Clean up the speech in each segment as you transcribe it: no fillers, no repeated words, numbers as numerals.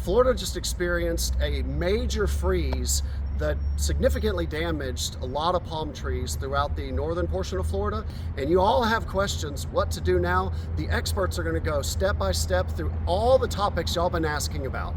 Florida just experienced a major freeze that significantly damaged a lot of palm trees throughout the northern portion of Florida. And you all have questions what to do now. The experts are going to go step by step through all the topics y'all been asking about.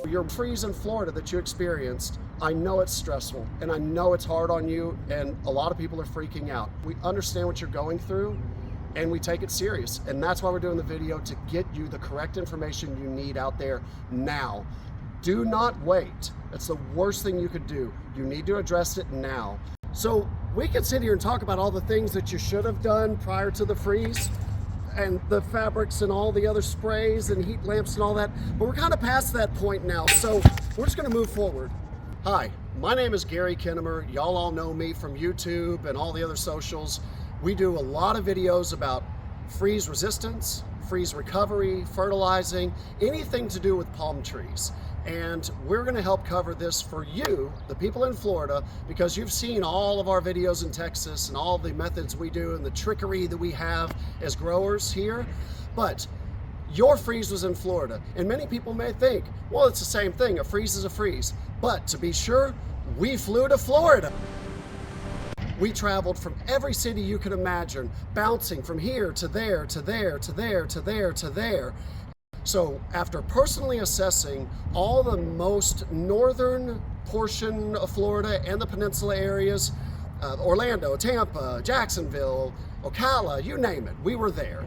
Your freeze in Florida that you experienced, I know it's stressful and I know it's hard on you, and a lot of people are freaking out. We understand what you're going through and we take it serious, and that's why we're doing the video, to get you the correct information you need out there now. Do not wait. It's the worst thing you could do. You need to address it now. So we could sit here and talk about all the things that you should have done prior to the freeze, and the fabrics and all the other sprays and heat lamps and all that, but we're kind of past that point now, so we're just going to move forward. Hi, my name is Gary Kinnemer. Y'all all know me from YouTube and all the other socials. We do a lot of videos about freeze resistance, freeze recovery, fertilizing, anything to do with palm trees. And we're going to help cover this for you, the people in Florida, because you've seen all of our videos in Texas and all the methods we do and the trickery that we have as growers here. But your freeze was in Florida, and many people may think, well, it's the same thing. A freeze is a freeze. But to be sure, we flew to Florida. We traveled from every city you could imagine, bouncing from here to there, to there, to there, to there, to there. So after personally assessing all the most northern portion of Florida and the peninsula areas, Orlando, Tampa, Jacksonville, Ocala, you name it, we were there.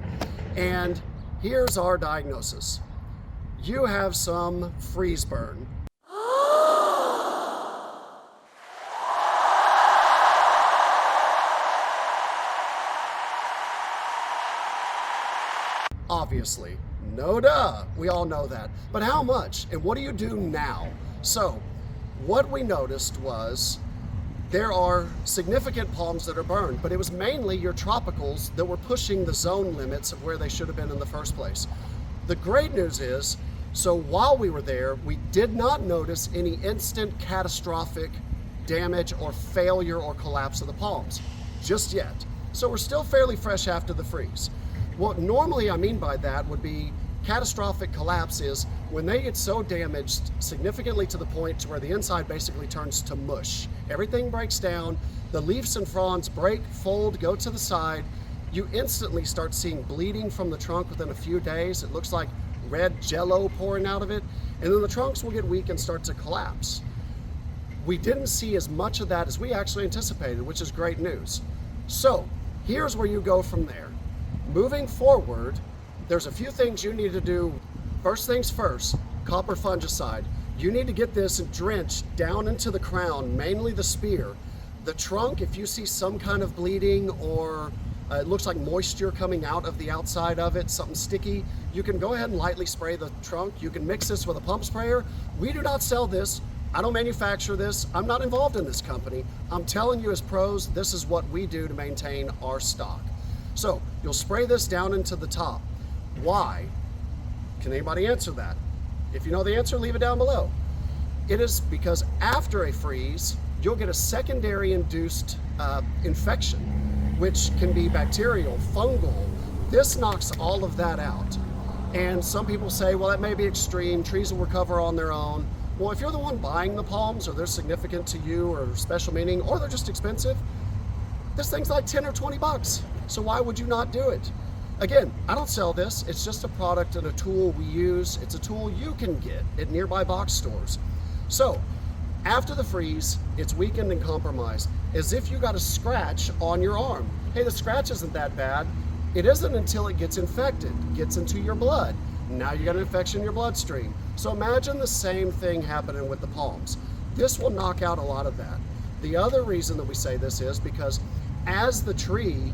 And here's our diagnosis. You have some freeze burn. Obviously, no duh, we all know that. But how much, and what do you do now? So what we noticed was there are significant palms that are burned, but it was mainly your tropicals that were pushing the zone limits of where they should have been in the first place. The great news is, so while we were there, we did not notice any instant catastrophic damage or failure or collapse of the palms, just yet. So we're still fairly fresh after the freeze. What normally I mean by that would be catastrophic collapse is when they get so damaged significantly to the point to where the inside basically turns to mush. Everything breaks down, the leaves and fronds break, fold, go to the side. You instantly start seeing bleeding from the trunk within a few days. It looks like red jello pouring out of it, and then the trunks will get weak and start to collapse. We didn't see as much of that as we actually anticipated, which is great news. So here's where you go from there. Moving forward, there's a few things you need to do. First things first, copper fungicide. You need to get this drenched down into the crown, mainly the spear. The trunk, if you see some kind of bleeding or it looks like moisture coming out of the outside of it, something sticky, you can go ahead and lightly spray the trunk. You can mix this with a pump sprayer. We do not sell this. I don't manufacture this. I'm not involved in this company. I'm telling you as pros, this is what we do to maintain our stock. So you'll spray this down into the top. Why? Can anybody answer that? If you know the answer, leave it down below. It is because after a freeze, you'll get a secondary induced infection, which can be bacterial, fungal. This knocks all of that out. And some people say, well, that may be extreme. Trees will recover on their own. Well, if you're the one buying the palms, or they're significant to you or special meaning, or they're just expensive, this thing's like 10 or 20 bucks. So why would you not do it? Again, I don't sell this. It's just a product and a tool we use. It's a tool you can get at nearby box stores. So after the freeze, it's weakened and compromised, as if you got a scratch on your arm. Hey, the scratch isn't that bad. It isn't until it gets infected, gets into your blood. Now you got an infection in your bloodstream. So imagine the same thing happening with the palms. This will knock out a lot of that. The other reason that we say this is because as the tree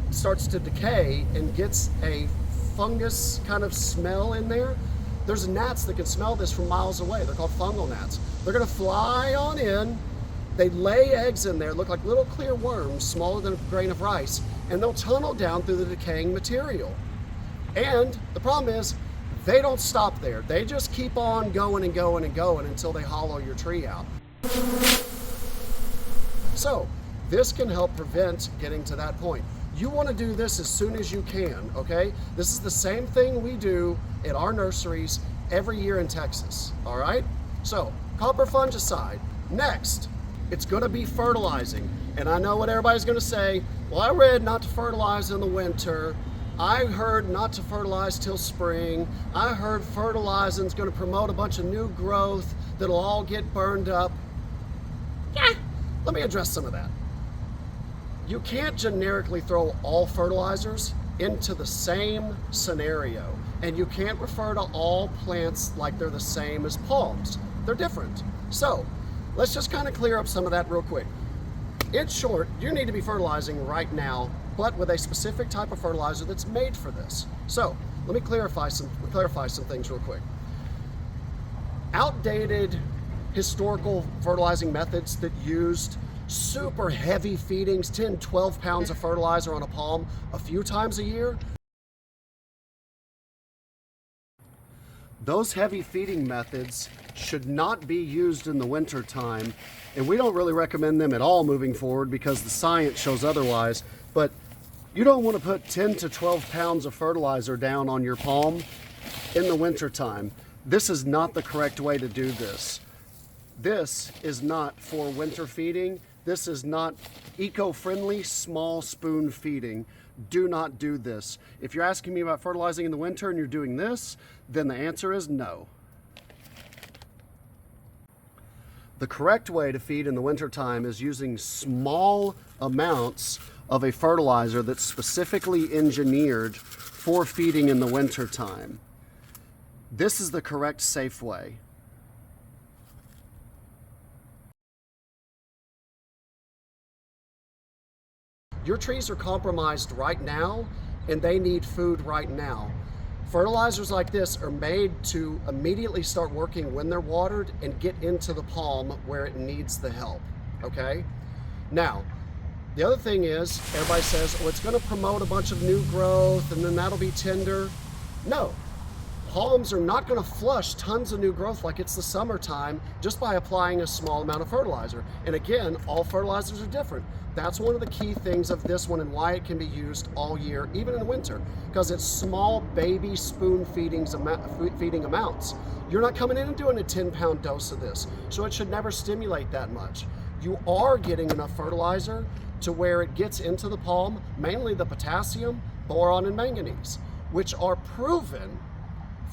starts to decay and gets a fungus kind of smell in there, there's gnats that can smell this from miles away. They're called fungal gnats. They're gonna fly on in, they lay eggs in there, look like little clear worms, smaller than a grain of rice, and they'll tunnel down through the decaying material. And the problem is, they don't stop there. They just keep on going and going and going until they hollow your tree out. So this can help prevent getting to that point. You want to do this as soon as you can, okay? This is the same thing we do at our nurseries every year in Texas, all right? So, copper fungicide. Next, it's going to be fertilizing. And I know what everybody's going to say. Well, I read not to fertilize in the winter. I heard not to fertilize till spring. I heard fertilizing is going to promote a bunch of new growth that'll all get burned up. Yeah, let me address some of that. You can't generically throw all fertilizers into the same scenario, and you can't refer to all plants like they're the same as palms. They're different. So let's just kind of clear up some of that real quick. In short, you need to be fertilizing right now, but with a specific type of fertilizer that's made for this. So let me clarify some things real quick. Outdated historical fertilizing methods that used super heavy feedings, 10, 12 pounds of fertilizer on a palm a few times a year. Those heavy feeding methods should not be used in the winter time, and we don't really recommend them at all moving forward because the science shows otherwise. But you don't want to put 10 to 12 pounds of fertilizer down on your palm in the winter time. This is not the correct way to do this. This is not for winter feeding. This is not eco-friendly small spoon feeding. Do not do this. If you're asking me about fertilizing in the winter and you're doing this, then the answer is no. The correct way to feed in the wintertime is using small amounts of a fertilizer that's specifically engineered for feeding in the wintertime. This is the correct, safe way. Your trees are compromised right now, and they need food right now. Fertilizers like this are made to immediately start working when they're watered and get into the palm where it needs the help, okay? Now, the other thing is, everybody says, oh, it's gonna promote a bunch of new growth and then that'll be tender. No, palms are not gonna flush tons of new growth like it's the summertime just by applying a small amount of fertilizer. And again, all fertilizers are different. That's one of the key things of this one and why it can be used all year, even in the winter, because it's small baby spoon feeding amounts. You're not coming in and doing a 10-pound dose of this, so it should never stimulate that much. You are getting enough fertilizer to where it gets into the palm, mainly the potassium, boron, and manganese, which are proven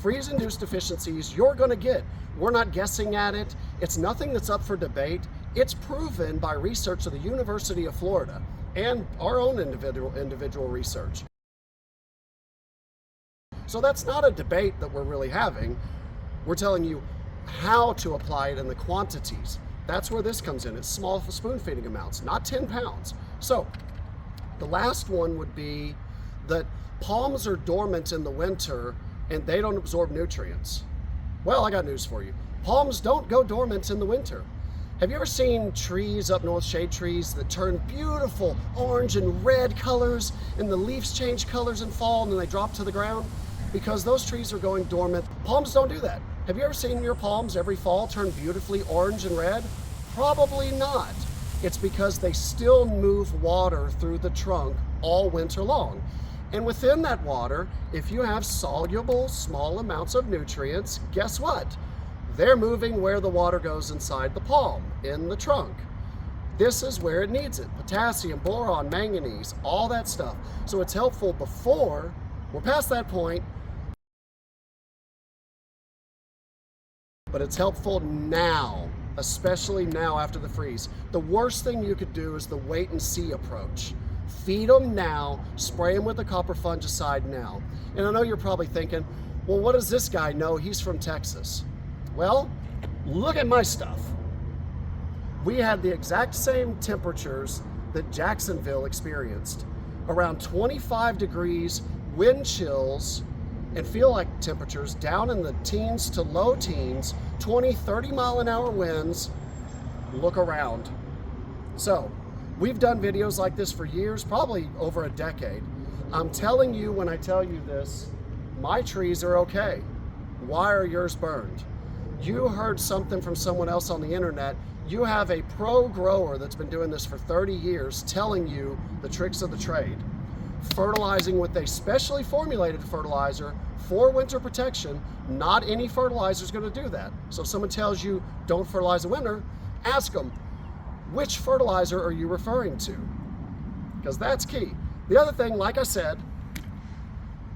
freeze-induced deficiencies you're going to get. We're not guessing at it. It's nothing that's up for debate. It's proven by research of the University of Florida and our own individual research. So that's not a debate that we're really having. We're telling you how to apply it and the quantities. That's where this comes in. It's small spoon feeding amounts, not 10 pounds. So the last one would be that palms are dormant in the winter and they don't absorb nutrients. Well, I got news for you. Palms don't go dormant in the winter. Have you ever seen trees up north, shade trees that turn beautiful orange and red colors and the leaves change colors in fall and then they drop to the ground? Because those trees are going dormant. Palms don't do that. Have you ever seen your palms every fall turn beautifully orange and red? Probably not. It's because they still move water through the trunk all winter long. And within that water, if you have soluble small amounts of nutrients, guess what? They're moving where the water goes inside the palm, in the trunk. This is where it needs it. Potassium, boron, manganese, all that stuff. So it's helpful before we're past that point, but it's helpful now, especially now after the freeze. The worst thing you could do is the wait and see approach. Feed them now, spray them with the copper fungicide now. And I know you're probably thinking, well, what does this guy know? He's from Texas. Well, look at my stuff. We had the exact same temperatures that Jacksonville experienced. Around 25 degrees, wind chills, and feel like temperatures down in the teens to low teens, 20, 30 mile an hour winds. Look around. So, we've done videos like this for years, probably over a decade. I'm telling you when I tell you this, my trees are okay. Why are yours burned? You heard something from someone else on the internet. You have a pro grower that's been doing this for 30 years telling you the tricks of the trade. fertilizing with a specially formulated fertilizer for winter protection. Not any fertilizer is going to do that. So if someone tells you don't fertilize in winter, ask them, which fertilizer are you referring to? Because that's key. The other thing, like I said,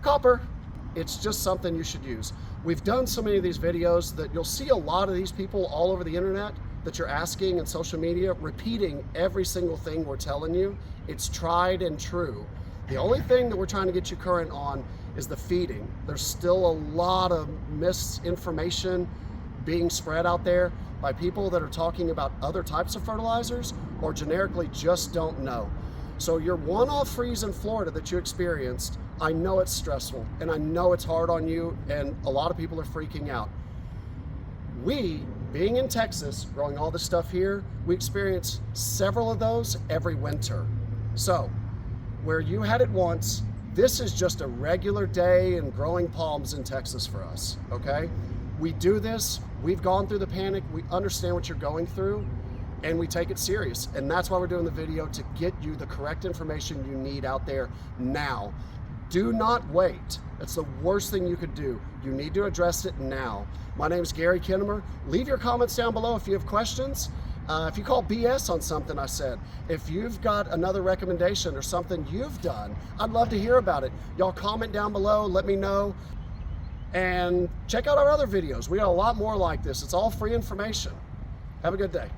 copper. It's just something you should use. We've done so many of these videos that you'll see a lot of these people all over the internet that you're asking in social media, repeating every single thing we're telling you. It's tried and true. The only thing that we're trying to get you current on is the feeding. There's still a lot of misinformation being spread out there by people that are talking about other types of fertilizers or generically just don't know. So your one-off freeze in Florida that you experienced, I know it's stressful and I know it's hard on you and a lot of people are freaking out. We, being in Texas, growing all this stuff here, we experience several of those every winter. So where you had it once, this is just a regular day in growing palms in Texas for us, okay? We do this, we've gone through the panic, we understand what you're going through, and we take it serious. And that's why we're doing the video, to get you the correct information you need out there now. Do not wait. That's the worst thing you could do. You need to address it now. My name is Gary Kinnemer. Leave your comments down below if you have questions. If you call BS on something I said, if you've got another recommendation or something you've done, I'd love to hear about it. Y'all comment down below, let me know. And check out our other videos. We got a lot more like this. It's all free information. Have a good day.